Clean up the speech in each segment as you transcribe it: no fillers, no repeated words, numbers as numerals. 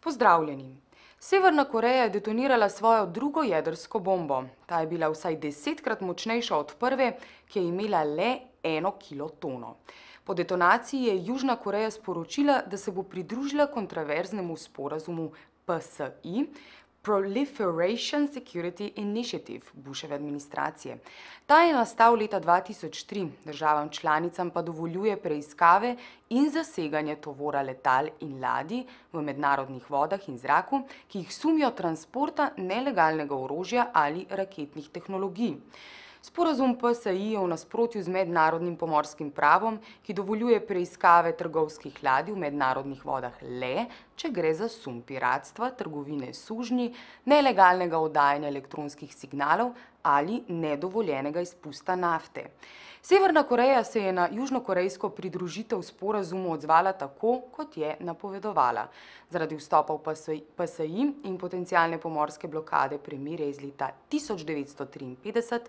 Pozdravljeni. Severna Koreja je detonirala svojo drugo jedrsko bombo. Ta je bila vsaj 10-krat močnejša od prve, ki je imela le 1 kilotono. Po detonaciji je Južna Koreja sporočila, da se bo pridružila kontroverznemu sporazumu PSI, Proliferation Security Initiative, Bushove administracije. Ta je nastal leta 2003, državam članicam pa dovoljuje preiskave in zaseganje tovora letal in ladij v mednarodnih vodah in zraku, ki jih sumijo transporta nelegalnega orožja ali raketnih tehnologij. Sporazum PSI je v nasprotju z mednarodnim pomorskim pravom, ki dovoljuje preiskave trgovskih ladij v mednarodnih vodah le, če gre za sum piratstva, trgovine s sužnji, nelegalnega oddajanja elektronskih signalov ali nedovoljenega izpusta nafte. Severna Koreja se je na južnokorejsko pridružitev sporazumu odzvala tako, kot je napovedovala. Zaradi vstopa v PSI in potencialne pomorske blokade premirja iz leta 1953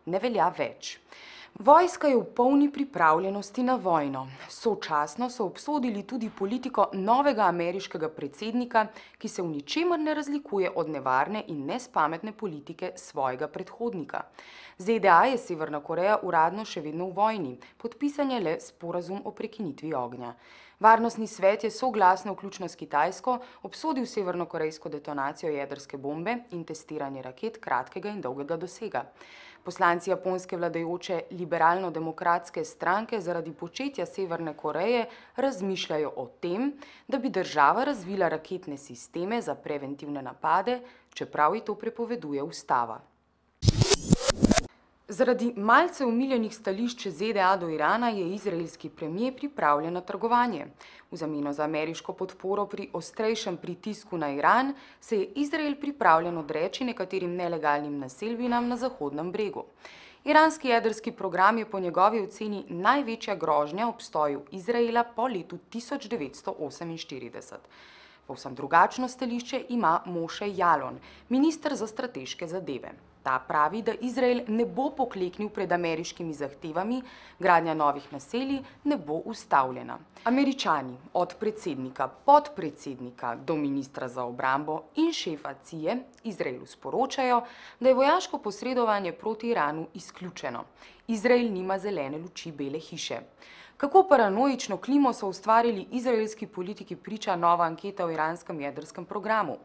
ne velja več. Vojska je v polni pripravljenosti na vojno. Sočasno so obsodili tudi politiko novega ameriškega predsednika, ki se v ničemer ne razlikuje od nevarne in nespametne politike svojega predhodnika. ZDA je Severna Koreja uradno še vedno v vojni, podpisan je le sporazum o prekinitvi ognja. Varnostni svet je soglasno, vključno s Kitajsko, obsodil severnokorejsko detonacijo jedrske bombe in testiranje raket kratkega in dolgega dosega. Poslanci japonske vladajoče liberalno-demokratske stranke zaradi početja Severne Koreje razmišljajo o tem, da bi država razvila raketne sisteme za preventivne napade, čeprav ji to prepoveduje ustava. Zaradi malce umiljenih stališč ZDA do Irana je izraelski premier pripravljen na trgovanje. V zameno za ameriško podporo pri ostrejšem pritisku na Iran se je Izrael pripravljen odreči nekaterim nelegalnim naselbinam na Zahodnem bregu. Iranski jedrski program je po njegovi oceni največja grožnja obstoju Izraela po letu 1948. Povsem drugačno stališče ima Moše Jalon, minister za strateške zadeve. Ta pravi, da Izrael ne bo pokleknil pred ameriškimi zahtevami, gradnja novih naselij ne bo ustavljena. Američani od predsednika, podpredsednika do ministra za obrambo in šefa CIA Izraelu sporočajo, da je vojaško posredovanje proti Iranu izključeno. Izrael nima zelene luči Bele hiše. Kako paranoično klimo so ustvarili izraelski politiki, priča nova anketa o iranskem jedrskem programu.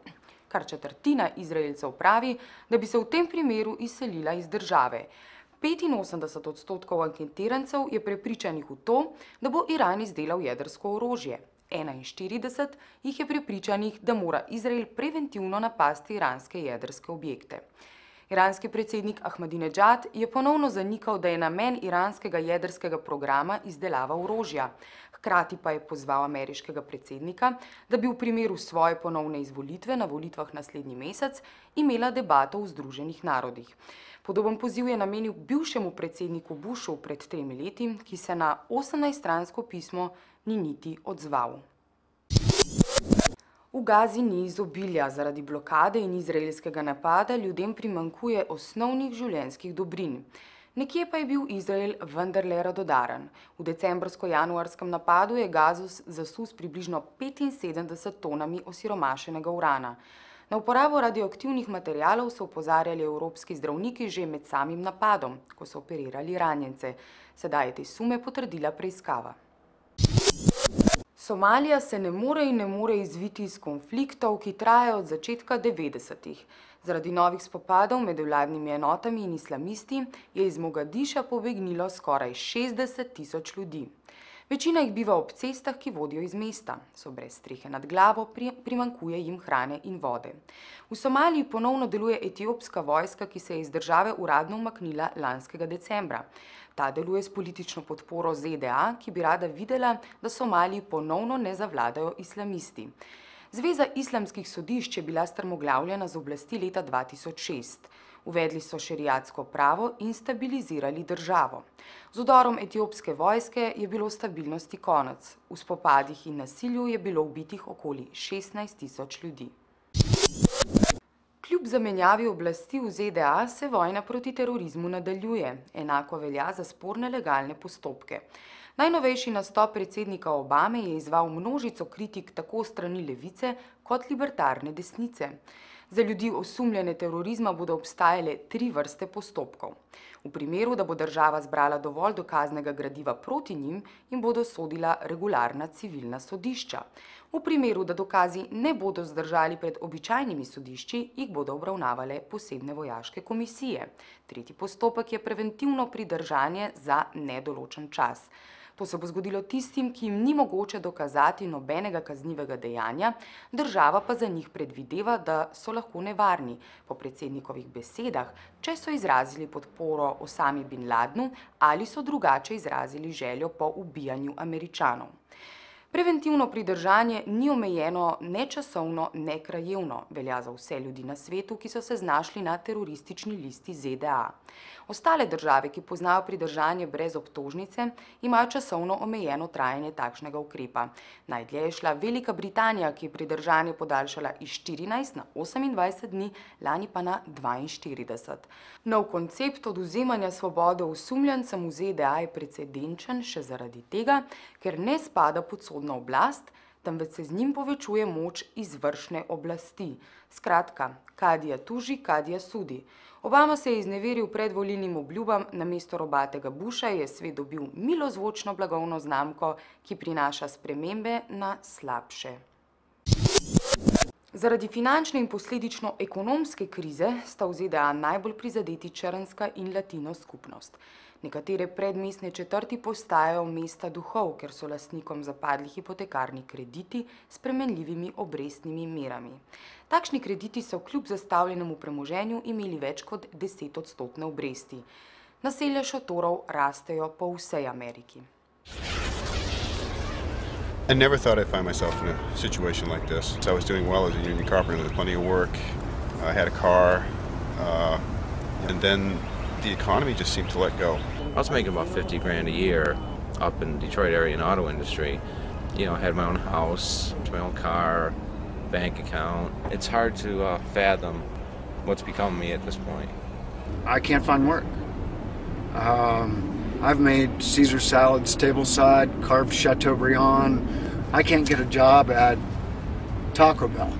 Kar četrtina Izraelcev pravi, da bi se v tem primeru izselila iz države. 85% anketirancev je prepričanih v to, da bo Iran izdelal jedrsko orožje. 41 jih je prepričanih, da mora Izrael preventivno napasti iranske jedrske objekte. Iranski predsednik Ahmadinedžad je ponovno zanikal, da je namen iranskega jedrskega programa izdelava orožja. Hkrati pa je pozval ameriškega predsednika, da bi v primeru svoje ponovne izvolitve na volitvah naslednji mesec imela debato v Združenih narodih. Podoben poziv je namenil bivšemu predsedniku Bushu pred 3 leti, ki se na 18-stransko pismo ni niti odzval. V Gazi ni izobilja. Zaradi blokade in izraelskega napada ljudem primanjkuje osnovnih življenjskih dobrin. Nekje pa je bil Izrael vendarle radodaren. V decembrsko-januarskem napadu je Gazo zasul s približno 75 tonami osiromašenega urana. Na uporabo radioaktivnih materialov so opozarjali evropski zdravniki že med samim napadom, ko so operirali ranjence. Sedaj je te sume potrdila preiskava. Somalija se ne more izviti iz konfliktov, ki trajajo od začetka 90-ih. Zaradi novih spopadov med vladnimi enotami in islamisti je iz Mogadiša pobegnilo skoraj 60.000 ljudi. Večina jih biva ob cestah, ki vodijo iz mesta. So brez strehe nad glavo, primanjkuje jim hrane in vode. V Somaliji ponovno deluje etiopska vojska, ki se je iz države uradno umaknila lanskega decembra. Ta deluje s politično podporo ZDA, ki bi rada videla, da Somaliji ponovno ne zavladajo islamisti. Zveza islamskih sodišč je bila strmoglavljena z oblasti leta 2006. Uvedli so šeriatsko pravo in stabilizirali državo. Z vdorom etiopske vojske je bilo stabilnosti konec. V spopadih in nasilju je bilo ubitih okoli 16.000 ljudi. Kljub zamenjavi oblasti v ZDA se vojna proti terorizmu nadaljuje. Enako velja za sporne legalne postopke. Najnovejši nastop predsednika Obame je izzval množico kritik tako strani levice kot libertarne desnice. Za ljudi osumljene terorizma bodo obstajale 3 vrste postopkov. V primeru, da bo država zbrala dovolj dokaznega gradiva proti njim, jim bodo sodila regularna civilna sodišča. V primeru, da dokazi ne bodo zdržali pred običajnimi sodišči, jih bodo obravnavale posebne vojaške komisije. Tretji postopek je preventivno pridržanje za nedoločen čas. To se bo zgodilo tistim, ki jim ni mogoče dokazati nobenega kaznivega dejanja, država pa za njih predvideva, da so lahko nevarni, po predsednikovih besedah, če so izrazili podporo Osami bin Ladnu ali so drugače izrazili željo po ubijanju Američanov. Preventivno pridržanje ni omejeno ne časovno, ne krajevno, velja za vse ljudi na svetu, ki so se znašli na teroristični listi ZDA. Ostale države, ki poznajo pridržanje brez obtožnice, imajo časovno omejeno trajanje takšnega ukrepa. Najdlje je šla Velika Britanija, ki je pridržanje podaljšala iz 14 na 28 dni, lani pa na 42. Nov koncept odvzemanja svobode osumljencem v ZDA je precedenčen še zaradi tega, ker ne spada pod sodno oblast, temveč se z njim povečuje moč izvršne oblasti. Skratka, kadija tuži, kadija sudi. Obama se je izneveril predvolilnim obljubam, namesto robatega Busha je svet dobil milozvočno blagovno znamko, ki prinaša spremembe na slabše. Zaradi finančne in posledično ekonomske krize sta v ZDA najbolj prizadeti črnska in latino skupnost. Nekatere predmestne četrti postajajo mesta duhov, ker so lastnikom zapadli hipotekarni krediti s spremenljivimi obrestnimi merami. Takšni krediti so kljub zastavljenemu premoženju imeli več kot 10% obresti. Naselja šotorov rastejo po vsej Ameriki. I never thought I'd find myself in a situation like this. I was doing well as a union carpenter, there was plenty of work, I had a car, and then the economy just seemed to let go. I was making about 50 grand a year up in the Detroit area in the auto industry. You know, I had my own house, my own car, bank account. It's hard to fathom what's become of me at this point. I can't find work. I've made Caesar salads tableside, carved Chateaubriand. I can't get a job at Taco Bell.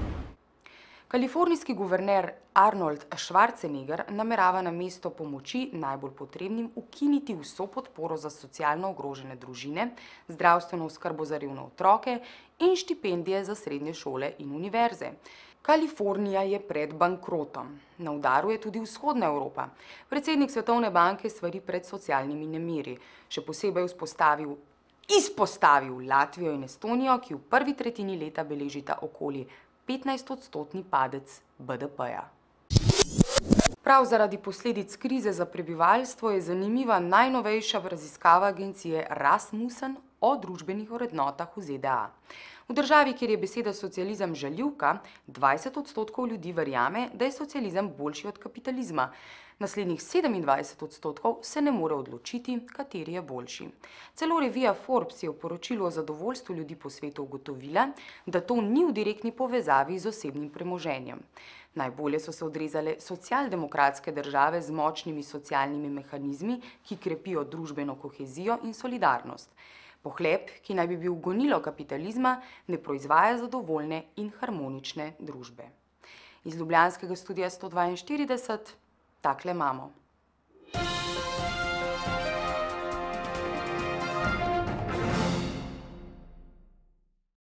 Kalifornijski guverner Arnold Schwarzenegger namerava namesto pomoči najbolj potrebnim ukiniti vso podporo za socialno ogrožene družine, zdravstveno oskrbo za revne otroke in štipendije za srednje šole in univerze. Kalifornija je pred bankrotom. Na udaru je tudi vzhodna Evropa. Predsednik Svetovne banke svari pred socialnimi nemiri. Še posebej izpostavil Latvijo in Estonijo, ki v prvi tretjini leta beležita okoli 15% padec BDP-ja. Prav zaradi posledic krize za prebivalstvo je zanimiva najnovejša raziskava agencije Rasmussen o družbenih vrednotah v ZDA. V državi, kjer je beseda socializem žaljivka, 20% ljudi verjame, da je socializem boljši od kapitalizma. Naslednjih 27% se ne more odločiti, kateri je boljši. Celo revija Forbes je v poročilu o zadovoljstvu ljudi po svetu ugotovila, da to ni v direktni povezavi z osebnim premoženjem. Najbolje so se odrezale socialdemokratske države z močnimi socialnimi mehanizmi, ki krepijo družbeno kohezijo in solidarnost. Pohlep, ki naj bi bil gonilo kapitalizma, ne proizvaja zadovoljne in harmonične družbe. Iz ljubljanskega studia 142 takle imamo.